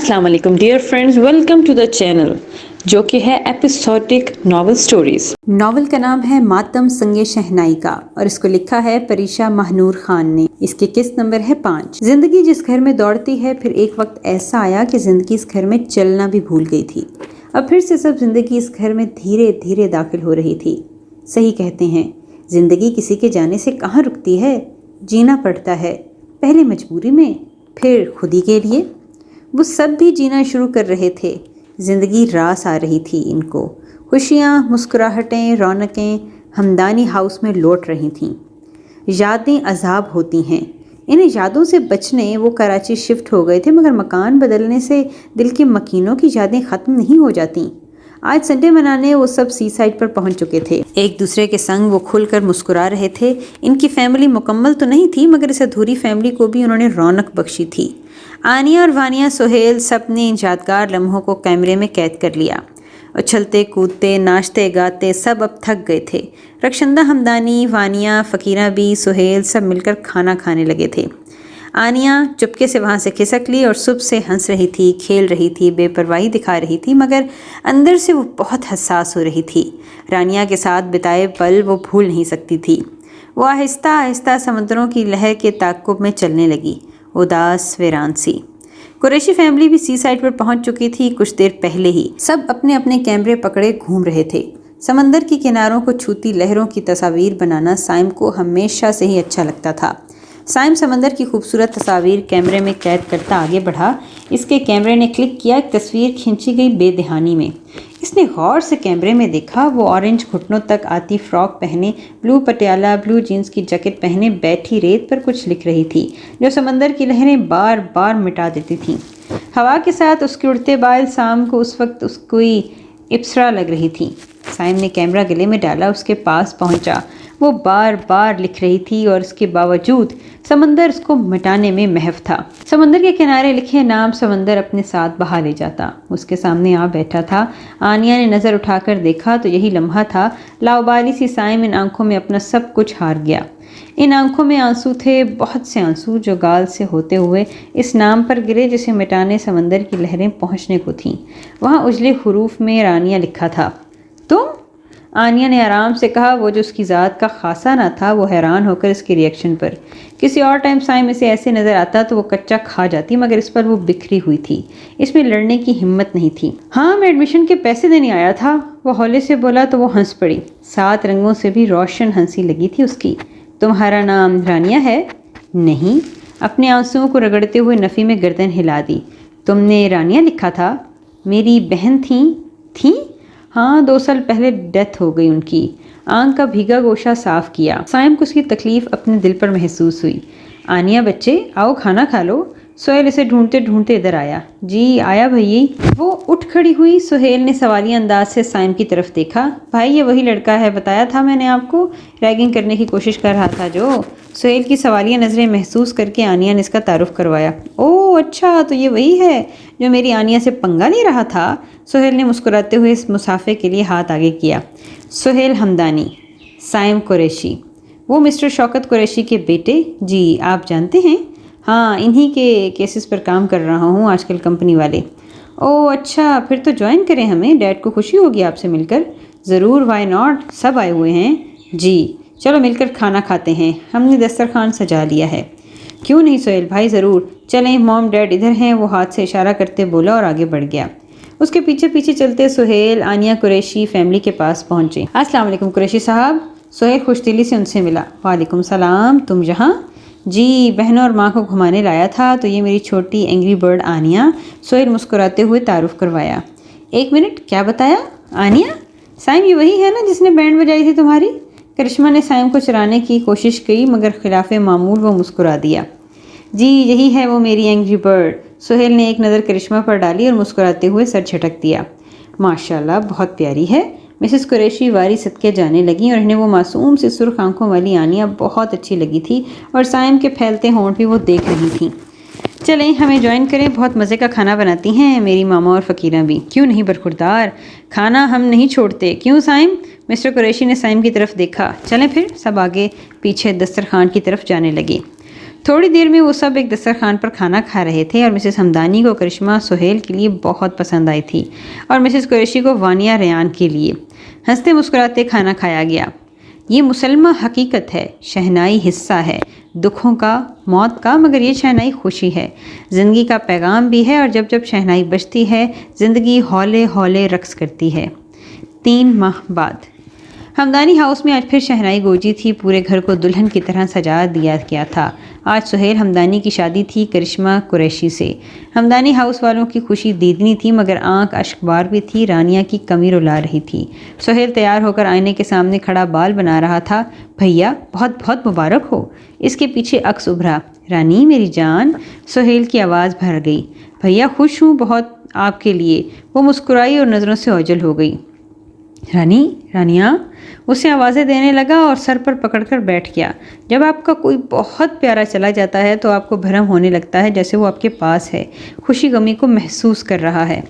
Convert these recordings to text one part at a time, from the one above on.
السلام علیکم dear friends, welcome to the channel جو کہ ہے ایپیسوڈک ناول سٹوریز۔ ناول کا نام ہے ماتم سنگ شہنائی کا اور اس کو لکھا ہے پریشا مہنور خان نے۔ اس کی قسط نمبر ہے 5۔ زندگی جس گھر میں دوڑتی ہے، پھر ایک وقت ایسا آیا کہ زندگی اس گھر میں چلنا بھی بھول گئی تھی۔ اب پھر سے سب زندگی اس گھر میں دھیرے دھیرے داخل ہو رہی تھی۔ صحیح کہتے ہیں، زندگی کسی کے جانے سے کہاں رکتی ہے، جینا پڑتا ہے، پہلے مجبوری میں، پھر خود ہی کے لیے۔ وہ سب بھی جینا شروع کر رہے تھے۔ زندگی راس آ رہی تھی ان کو، خوشیاں، مسکراہٹیں، رونقیں ہمدانی ہاؤس میں لوٹ رہی تھیں۔ یادیں عذاب ہوتی ہیں، انہیں یادوں سے بچنے وہ کراچی شفٹ ہو گئے تھے، مگر مکان بدلنے سے دل کے مکینوں کی یادیں ختم نہیں ہو جاتیں۔ آج سنڈے منانے وہ سب سی سائڈ پر پہنچ چکے تھے۔ ایک دوسرے کے سنگ وہ کھل کر مسکرا رہے تھے۔ ان کی فیملی مکمل تو نہیں تھی، مگر اس ادھوری فیملی کو بھی انہوں نے رونق بخشی تھی۔ آنیہ اور وانیہ، سہیل، سب نے ان یادگار لمحوں کو کیمرے میں قید کر لیا۔ اچھلتے کودتے، ناچتے گاتے سب اب تھک گئے تھے۔ رخشندہ، ہمدانی، وانیہ، فقیرہ بھی، سہیل سب مل کر کھانا کھانے لگے تھے۔ آنیہ چپکے سے وہاں سے کھسک لی اور صبح سے ہنس رہی تھی، کھیل رہی تھی، بے پرواہی دکھا رہی تھی، مگر اندر سے وہ بہت حساس ہو رہی تھی۔ رانیہ کے ساتھ بتائے پل وہ بھول نہیں سکتی تھی۔ وہ آہستہ آہستہ سمندروں کی لہر کے تعاقب میں چلنے لگی، اداس ویران سی۔ قریشی فیملی بھی سی سائڈ پر پہنچ چکی تھی کچھ دیر پہلے ہی۔ سب اپنے اپنے کیمرے پکڑے گھوم رہے تھے۔ سمندر کی کناروں کو چھوتی لہروں کی تصاویر بنانا سائم کو ہمیشہ سے ہی اچھا لگتا تھا۔ سائم سمندر کی خوبصورت تصاویر کیمرے میں قید کرتا آگے بڑھا۔ اس کے کیمرے نے کلک کیا، ایک تصویر کھینچی گئی بے دہانی میں۔ اس نے غور سے کیمرے میں دیکھا، وہ آرنج گھٹنوں تک آتی فراک پہنے، بلو پٹیالہ، بلو جینز کی جیکٹ پہنے بیٹھی ریت پر کچھ لکھ رہی تھی، جو سمندر کی لہریں بار بار مٹا دیتی تھیں۔ ہوا کے ساتھ اس کے اڑتے بال سام کو اس وقت کوئی ابسرا لگ رہی تھی۔ سائم نے کیمرہ گلے میں ڈالا، اس کے پاس پہنچا۔ وہ بار بار لکھ رہی تھی اور اس کے باوجود سمندر اس کو مٹانے میں محو تھا۔ سمندر کے کنارے لکھے نام سمندر اپنے ساتھ بہا لے جاتا۔ اس کے سامنے آ بیٹھا تھا۔ آنیہ نے نظر اٹھا کر دیکھا تو یہی لمحہ تھا۔ لاؤبالی سی سائم ان آنکھوں میں اپنا سب کچھ ہار گیا۔ ان آنکھوں میں آنسو تھے، بہت سے آنسو، جو گال سے ہوتے ہوئے اس نام پر گرے جسے مٹانے سمندر کی لہریں پہنچنے کو تھیں۔ وہاں اجلے حروف میں رانیہ لکھا تھا۔ تم؟ آنیہ نے آرام سے کہا۔ وہ جو اس کی ذات کا خاصا نہ تھا، وہ حیران ہو کر اس کے ریئیکشن پر۔ کسی اور ٹائم سائم اسے ایسے نظر آتا تو وہ کچا کھا جاتی، مگر اس پر وہ بکھری ہوئی تھی، اس میں لڑنے کی ہمت نہیں تھی۔ ہاں، میں ایڈمیشن کے پیسے دینے آیا تھا، وہ ہولے سے بولا تو وہ ہنس پڑی۔ 7 رنگوں سے بھی روشن ہنسی لگی تھی اس کی۔ تمہارا نام رانیہ ہے؟ نہیں۔ اپنے آنسوؤں کو رگڑتے ہوئے نفی میں گردن ہلا دی۔ تم نے رانیہ لکھا تھا؟ میری بہن تھیں؟ ہاں، 2 سال پہلے ڈیتھ ہو گئی ان کی۔ آنکھ کا بھیگا گوشہ صاف کیا۔ سائم کو اس کی تکلیف اپنے دل پر محسوس ہوئی۔ آنیہ بچے، آؤ کھانا کھا لو۔ سہیل اسے ڈھونڈتے ڈھونڈتے ادھر آیا۔ جی آیا بھائی۔ وہ اٹھ کھڑی ہوئی۔ سہیل نے سوالیہ انداز سے سائم کی طرف دیکھا۔ بھائی، یہ وہی لڑکا ہے، بتایا تھا میں نے آپ کو، ریگنگ کرنے کی کوشش کر رہا تھا جو۔ سہیل کی سوالیہ نظریں محسوس کر کے آنیہ نے اس کا تعارف کروایا۔ اوہ اچھا، تو یہ وہی ہے جو میری آنیہ سے پنگا لے رہا تھا؟ سہیل نے مسکراتے ہوئے اس مسافے کے لیے ہاتھ آگے کیا۔ سہیل ہمدانی، سائم قریشی، وہ مسٹر شوکت قریشی کے بیٹے؟ جی، آپ جانتے ہیں؟ ہاں، انہی کے کیسز پر کام کر رہا ہوں آج کل کمپنی والے۔ اوہ اچھا، پھر تو جوائن کریں ہمیں، ڈیڈ کو خوشی ہوگی آپ سے مل کر۔ ضرور، وائی ناٹ، سب آئے ہوئے ہیں۔ جی چلو مل کر کھانا کھاتے ہیں، ہم نے دسترخوان سجا لیا ہے۔ کیوں نہیں سہیل بھائی، ضرور چلیں، موم ڈیڈ ادھر ہیں، وہ ہاتھ سے اشارہ کرتے بولا اور آگے بڑھ گیا۔ اس کے پیچھے پیچھے چلتے سہیل آنیہ قریشی فیملی کے پاس پہنچے۔ السلام علیکم قریشی صاحب۔ سہیل خوش دلی سے ان سے ملا۔ وعلیکم السلام، تم یہاں؟ جی، بہنوں اور ماں کو گھمانے لایا تھا، تو یہ میری چھوٹی اینگری برڈ آنیہ، سہیل مسکراتے ہوئے تعارف کروایا۔ 1 منٹ، کیا بتایا؟ آنیہ؟ سائم یہ وہی ہے نا جس نے بینڈ بجائی تھی تمہاری؟ کرشمہ نے سائم کو چرانے کی کوشش کی، مگر خلاف معمول وہ مسکرا دیا۔ جی یہی ہے وہ میری اینگری برڈ۔ سہیل نے ایک نظر کرشمہ پر ڈالی اور مسکراتے ہوئے سر جھٹک دیا۔ ماشاءاللہ، بہت پیاری ہے۔ مسز قریشی واری صدقے جانے لگیں اور انہیں وہ معصوم سی سرخ آنکھوں والی آنیہ بہت اچھی لگی تھی، اور سائم کے پھیلتے ہونٹ بھی وہ دیکھ رہی تھیں۔ چلیں ہمیں جوائن کریں، بہت مزے کا کھانا بناتی ہیں میری ماما اور فقیرہ بھی۔ کیوں نہیں برخوردار، کھانا ہم نہیں چھوڑتے، کیوں سائم؟ مسٹر قریشی نے سائم کی طرف دیکھا۔ چلیں پھر، سب آگے پیچھے دسترخوان کی طرف جانے لگے۔ थोड़ी देर में वो सब एक दस्तरखान पर खाना खा रहे थे और मिसेस हमदानी को करिश्मा सुहेल के लिए बहुत पसंद आई थी और मिसेस कुरैशी को वानिया रेयान के लिए। हंसते मुस्कुराते खाना खाया गया। ये मुसलमा हकीकत है, शहनाई हिस्सा है दुखों का, मौत का, मगर ये शहनाई खुशी है, ज़िंदगी का पैगाम भी है। और जब जब शहनाई बजती है ज़िंदगी हौले हौले रक्स करती है। 3 माह बाद हमदानी हाउस में आज फिर शहनाई गूंजी थी। पूरे घर को दुल्हन की तरह सजा दिया गया था। आज सुहेल हमदानी की शादी थी करिश्मा कुरैशी से। हमदानी हाउस वालों की खुशी दीदनी थी, मगर आंख अश्कबार भी थी। रानिया की कमी रुला रही थी। सुहेल तैयार होकर आईने के सामने खड़ा बाल बना रहा था। भैया बहुत बहुत मुबारक हो। इसके पीछे अक्स उभरा। रानी मेरी जान, सुहेल की आवाज़ भर गई। भैया खुश हूँ बहुत आपके लिए। वो मुस्कुराई और नज़रों से ओझल हो गई। रानी, रानिया, उसे आवाज़ें देने लगा और सर पर पकड़कर बैठ गया। जब आपका कोई बहुत प्यारा चला जाता है तो आपको भ्रम होने लगता है जैसे वो आपके पास है, खुशी गमी को महसूस कर रहा है।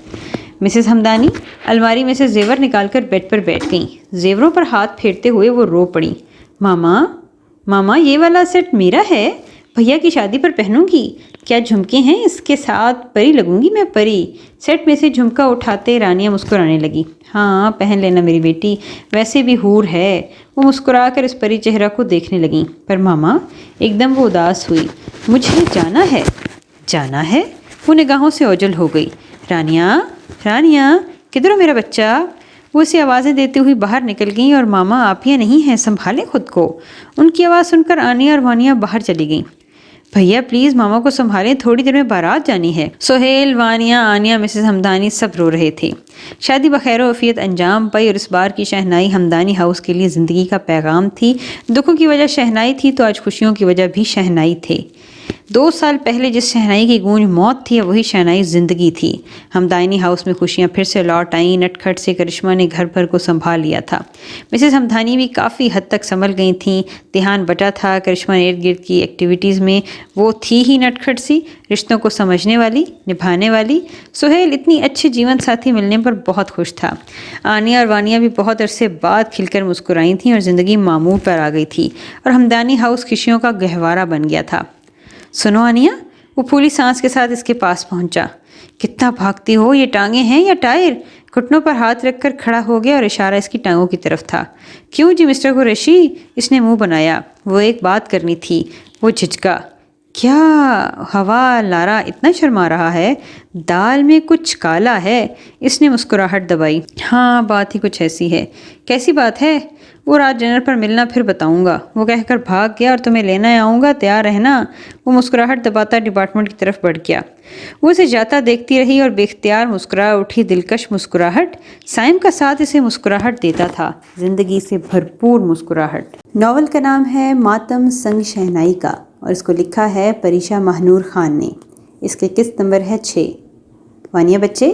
मिसेस हमदानी अलमारी में से जेवर निकालकर बेड पर बैठ गईं। जेवरों पर हाथ फेरते हुए वो रो पड़ी। मामा, मामा, ये वाला सेट मेरा है, भैया की शादी पर पहनूंगी। क्या झुमके हैं इसके साथ, परी लगूंगी मैं, परी। सेट में से झुमका उठाते रानिया मुस्कुराने लगी। हाँ, पहन लेना मेरी बेटी, वैसे भी हूर है। वो मुस्कुराकर इस परी चेहरा को देखने लगी। पर मामा, एकदम वो उदास हुई। मुझे जाना है। जाना है? वो निगाहों से ओझल हो गई। रानिया, रानिया, किधर हो मेरा बच्चा? वो उसे आवाज़ें देती हुई बाहर निकल गई। और मामा, आप यहाँ नहीं हैं, संभालें खुद को। उनकी आवाज़ सुनकर आनिया और वानिया बाहर चली गईं। भैया प्लीज़ मामा को संभालें, थोड़ी देर में बारात जानी है। सुहेल, वानिया, आनिया, मिसेस हमदानी सब रो रहे थे। शादी बखैर वफियत अंजाम पाई और इस बार की शहनाई हमदानी हाउस के लिए ज़िंदगी का पैगाम थी। दुखों की वजह शहनाई थी तो आज खुशियों की वजह भी शहनाई थे। 2 साल पहले जिस शहनाई की गूंज मौत थी, वही शहनाई ज़िंदगी थी। हमदानी हाउस में खुशियाँ फिर से लौट आईं। नटखट से करिश्मा ने घर भर को संभाल लिया था। मिसेस हमदानी भी काफ़ी हद तक संभल गई थीं। ध्यान बटा था करिश्मा इर्द गिर्द की एक्टिविटीज़ में। वो थी ही नटखट सी, रिश्तों को समझने वाली, निभाने वाली। सुहेल इतनी अच्छे जीवन साथी मिलने पर बहुत खुश था। आनिया और वानिया भी बहुत अरसे बाद खिलकर मुस्कुराई थीं और ज़िंदगी मामूल पर आ गई थी और हमदानी हाउस खुशियों का गहवारा बन गया था। सुनो आनिया, वो फूली सांस के साथ इसके पास पहुंचा। कितना भागती हो, ये टांगे हैं या टायर? घुटनों पर हाथ रखकर खड़ा हो गया और इशारा इसकी टांगों की तरफ था। क्यों जी मिस्टर कुरैशी? इसने मुंह बनाया। वो एक बात करनी थी। वो झिझका। क्या हवा लारा इतना शर्मा रहा है? दाल में कुछ काला है। इसने मुस्कुराहट दबाई। हाँ, बात ही कुछ ऐसी है। कैसी बात है? वो रात डिनर पर मिलना, फिर बताऊंगा। वो कहकर भाग गया और तुम्हें लेना आऊँगा, तैयार रहना। वो मुस्कुराहट दबाता डिपार्टमेंट की तरफ बढ़ गया। वो उसे जाता देखती रही और बेख्तियार मुस्कुरा उठी। दिलकश मुस्कुराहट। साइम का साथ इसे मुस्कुराहट देता था, जिंदगी से भरपूर मुस्कुराहट। नॉवल का नाम है मातम संग शहनाई का और इसको लिखा है परीशा महानूर खान ने। इसके किस्त नंबर है 6। वानिया बच्चे,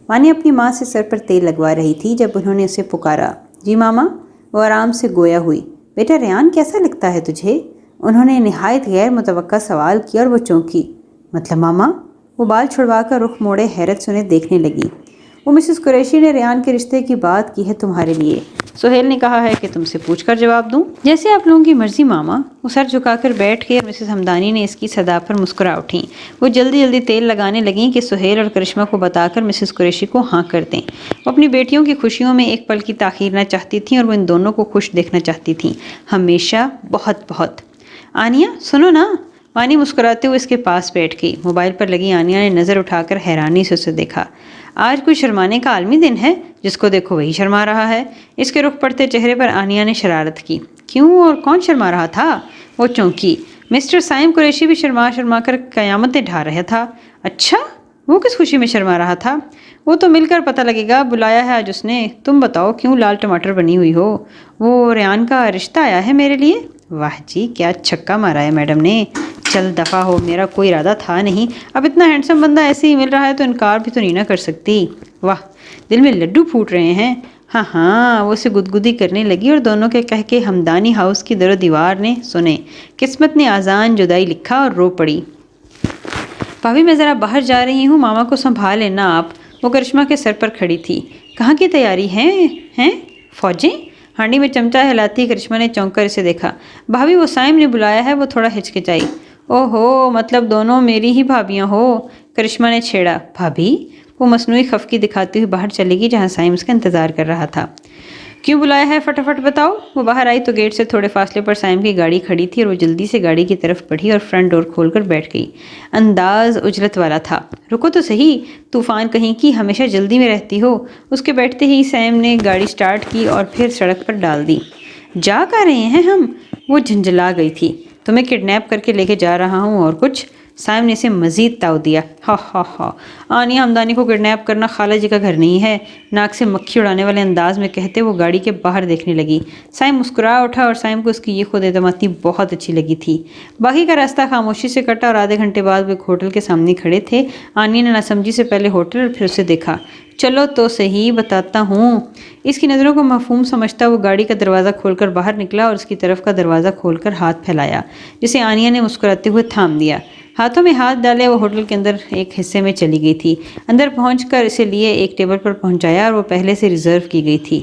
वानिया अपनी माँ से सर पर तेल लगवा रही थी जब उन्होंने उसे पुकारा। जी मामा। वो आराम से गोया हुई। बेटा रेयान कैसा लगता है तुझे? उन्होंने निहायत गैर मुतवक्का सवाल किया और वो चौंकी। मतलब मामा? वो बाल छुड़वाकर रुख मोड़े हैरत से उन्हें देखने लगी। वो मिसेस कुरैशी ने रेयान के रिश्ते की बात की है तुम्हारे लिए। सुहेल ने कहा है कि तुमसे पूछकर जवाब दूं। जैसे आप लोगों की मर्जी मामा। वो सर झुकाकर बैठ गई और मिसेस हमदानी ने इसकी सदा पर मुस्कुरा उठी। वो जल्दी जल्दी तेल लगाने लगीं कि सुहेल और करिश्मा को बताकर मिसेस कुरैशी को हाँ कर दें। वो अपनी बेटियों की खुशियों में एक पल की ताख़ीर न चाहती थीं और वो इन दोनों को खुश देखना चाहती थीं, हमेशा, बहुत बहुत। आनिया सुनो ना। वानी मुस्कुराते हुए इसके पास बैठ गई। मोबाइल पर लगी आनिया ने नज़र उठाकर हैरानी से उसे देखा। आज कोई शर्माने का आलमी दिन है, जिसको देखो वही शर्मा रहा है। इसके रुख पड़ते चेहरे पर आनिया ने शरारत की। क्यों और कौन शर्मा रहा था? वो चौंकी। मिस्टर साइम कुरैशी भी शर्मा शर्मा कर क़यामतें ढा रहा था। अच्छा, वो किस खुशी में शर्मा रहा था? वो तो मिलकर पता लगेगा, बुलाया है आज उसने। तुम बताओ क्यों लाल टमाटर बनी हुई हो? वो रेयान का रिश्ता आया है मेरे लिए। वाह जी, क्या छक्का मारा है मैडम ने। चल दफ़ा हो, मेरा कोई इरादा था नहीं। अब इतना हैंडसम बंदा ऐसे ही मिल रहा है तो इनकार भी तो नहीं ना कर सकती। वाह, दिल में लड्डू फूट रहे हैं। हाँ हाँ, वो उसे गुदगुदी करने लगी और दोनों के कह के हमदानी हाउस की दरो दीवार ने सुने। किस्मत ने आज़ान जुदाई लिखा और रो पड़ी। भाभी मैं ज़रा बाहर जा रही हूँ, मामा को संभाल लेना आप। वो करिश्मा के सर पर खड़ी थी। कहाँ की तैयारी हैं? फौजें? हांडी में चमचा हिलाती करिश्मा ने चौंक कर इसे देखा। भाभी वो साइम ने बुलाया है। वो थोड़ा हिचकिचाई। ओहो, मतलब दोनों मेरी ही भाभियां हो, करिश्मा ने छेड़ा। भाभी? वो मसनूई खफकी दिखाती हुई बाहर चली गई जहाँ साइम उसका इंतजार कर रहा था। क्यों बुलाया है, फटाफट बताओ। वो बाहर आई तो गेट से थोड़े फासले पर साइम की गाड़ी खड़ी थी और वो जल्दी से गाड़ी की तरफ बढ़ी और फ्रंट डोर खोलकर बैठ गई। अंदाज उजलत वाला था। रुको तो सही, तूफान कहीं की, हमेशा जल्दी में रहती हो। उसके बैठते ही सैम ने गाड़ी स्टार्ट की और फिर सड़क पर डाल दी। जा कहाँ रहे हैं हम? वो झंझला गई थी। तुम्हें किडनैप करके लेके जा रहा हूँ और कुछ। साइम ने इसे मजीद ताव दिया। हा, आनिया हमदानी को किडनैप करना खाला जी का घर नहीं है, नाक से मक्खी उड़ाने वाले अंदाज में कहते वो गाड़ी के बाहर देखने लगी। साइम मुस्कुरा उठा और साइम को उसकी ये खुद एतमादी बहुत अच्छी लगी थी। बाकी का रास्ता खामोशी से कटा और आधे घंटे बाद वो एक होटल के सामने खड़े थे। आनिया ने नासमझी से पहले होटल और फिर उसे देखा। चलो तो सही, बताता हूँ। इसकी नज़रों को मफहूम समझता वो गाड़ी का दरवाज़ा खोलकर बाहर निकला और उसकी तरफ का दरवाज़ा खोलकर हाथ फैलाया, जिसे आनिया ने मुस्कुराते हुए थाम दिया। हाथों में हाथ डाले वो होटल के अंदर एक हिस्से में चली गई थी। अंदर पहुंचकर इसे लिए एक टेबल पर पहुंचाया और वो पहले से रिजर्व की गई थी।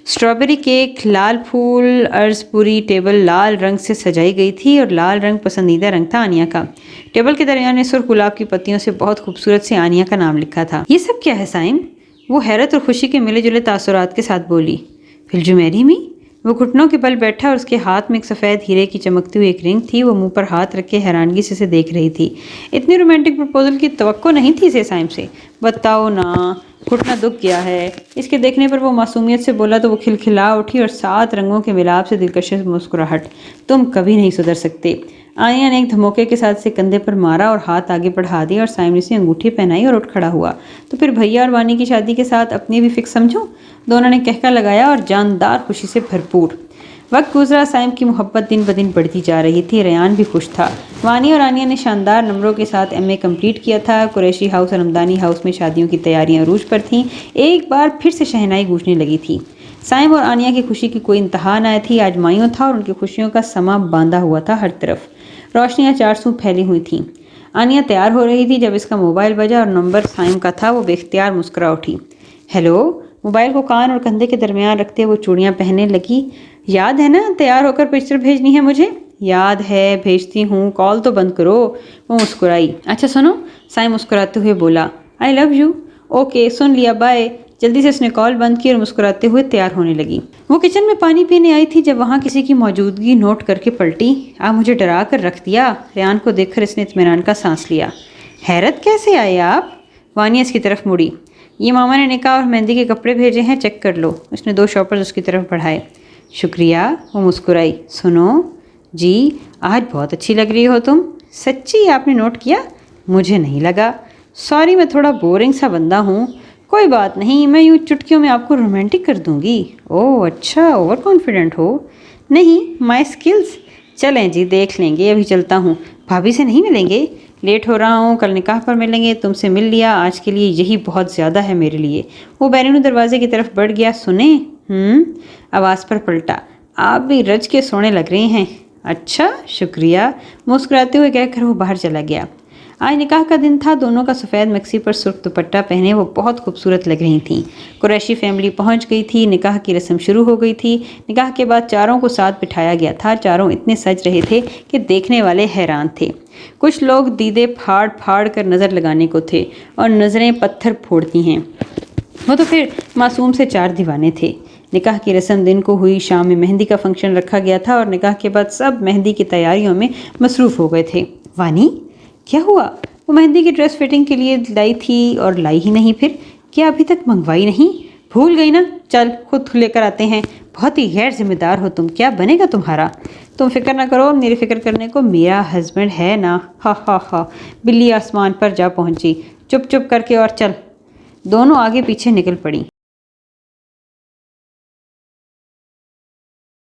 स्ट्रॉबेरी केक, लाल फूल, अर्ज पूरी टेबल लाल रंग से सजाई गई थी और लाल रंग पसंदीदा रंग था आनिया का। टेबल के दरमियान में सुर्ख गुलाब की पत्तियों से बहुत खूबसूरत से आनिया का नाम लिखा था। ये सब क्या है साइम? वो हैरत और खुशी के मिले जुले तासुरात के साथ बोली। Will you marry me? वो घुटनों के बल बैठा और उसके हाथ में एक सफ़ेद हीरे की चमकती हुई एक रिंग थी। वो मुंह पर हाथ रख के हैरानगी से देख रही थी। इतनी रोमांटिक प्रपोजल की तवक्को नहीं थी इसे साइम से। बताओ ना, घुटना दुख गया है। इसके देखने पर वो मासूमियत से बोला तो वो खिलखिला उठी और 7 रंगों के मिलाप से दिलकश मुस्कुराहट। तुम कभी नहीं सुधर सकते। आनिया ने एक धमोके के साथ से कंधे पर मारा और हाथ आगे बढ़ा दिया और साइम ने अंगूठी पहनाई और उठ खड़ा हुआ। तो फिर भैया और वानी की शादी के साथ अपनी भी फिक्स समझो, दोनों ने कहका लगाया और जानदार खुशी से भरपूर। वक्त गुजरा, साइम की मोहब्बत दिन ब दिन बढ़ती जा रही थी। रेयान भी खुश था। वानी और आनिया ने शानदार नंबरों के साथ MA कंप्लीट किया था। कुरैशी हाउस और हमदानी हाउस में शादियों की तैयारियां अरूज पर थीं। एक बार फिर से शहनाई गूंजने लगी थी। साइम और आनिया की खुशी की कोई इंतहा न थी। आज मायूं था और उनकी खुशियों का समा बांधा हुआ था। हर तरफ रोशनियां चारसू फैली हुई थीं। आनिया तैयार हो रही थी जब इसका मोबाइल बजा और नंबर साइम का था। वो बेख्तियार मुस्कुरा उठी। हेलो। मोबाइल को कान और कंधे के दरमियान रखते वो चूड़ियां पहनने लगी। याद है ना, तैयार होकर पिक्चर भेजनी है मुझे? याद है, भेजती हूँ, कॉल तो बंद करो। वो मुस्कुराई। अच्छा सुनो, साइम मुस्कुराते हुए बोला। I love you. ओके, सुन लिया, बाय। जल्दी से उसने कॉल बंद की और मुस्कुराते हुए तैयार होने लगी। वो किचन में पानी पीने आई थी जब वहाँ किसी की मौजूदगी नोट करके पलटी। आप मुझे डरा कर रख दिया। रेयान को देखकर इसने इत्मीनान का सांस लिया। हैरत कैसे आए आप? वानिया इसकी तरफ मुड़ी। ये मामा ने निकाह और मेहंदी के कपड़े भेजे हैं, चेक कर लो। उसने 2 शॉपर्स उसकी तरफ बढ़ाए। शुक्रिया। वो मुस्कुराई। सुनो जी, आज बहुत अच्छी लग रही हो तुम। सच्ची? आपने नोट किया? मुझे नहीं लगा। सॉरी, मैं थोड़ा बोरिंग सा बंदा हूँ। कोई बात नहीं, मैं यूँ चुटकियों में आपको रोमांटिक कर दूंगी। ओह अच्छा, ओवर कॉन्फिडेंट हो? नहीं, माय स्किल्स। चलें जी, देख लेंगे। अभी चलता हूँ। भाभी से नहीं मिलेंगे? लेट हो रहा हूँ, कल निकाह पर मिलेंगे। तुमसे मिल लिया, आज के लिए यही बहुत ज़्यादा है मेरे लिए। वो बैरून दरवाजे की तरफ बढ़ गया। सुने? आवाज़ पर पलटा। आप भी रज के सोने लग रहे हैं। अच्छा, शुक्रिया। मुस्कुराते हुए कहकर वो बाहर चला गया। आज निकाह का दिन था। दोनों का सफ़ेद मैक्सी पर सुर्ख दुपट्टा पहने वो बहुत खूबसूरत लग रही थीं। कुरैशी फैमिली पहुंच गई थी। निकाह की रस्म शुरू हो गई थी। निकाह के बाद चारों को साथ बिठाया गया था। चारों इतने सज रहे थे कि देखने वाले हैरान थे। कुछ लोग दीदे फाड़ फाड़ कर नज़र लगाने को थे और नज़रें पत्थर फोड़ती हैं। वो तो फिर मासूम से 4 दीवाने थे। निकाह की रस्म दिन को हुई। शाम में मेहंदी का फंक्शन रखा गया था और निकाह के बाद सब मेहंदी की तैयारियों में मसरूफ़ हो गए थे। वानी, क्या हुआ? वो मेहंदी की ड्रेस फिटिंग के लिए लाई थी और लाई ही नहीं। फिर क्या अभी तक मंगवाई नहीं? भूल गई ना? चल खुद लेकर आते हैं। बहुत ही गैर जिम्मेदार हो तुम। क्या बनेगा तुम्हारा? तुम फिक्र ना करो, मेरी फिक्र करने को मेरा हस्बैंड है ना। हा। बिल्ली आसमान पर जा पहुंची। चुप चुप करके और चल। दोनों आगे पीछे निकल पड़ी।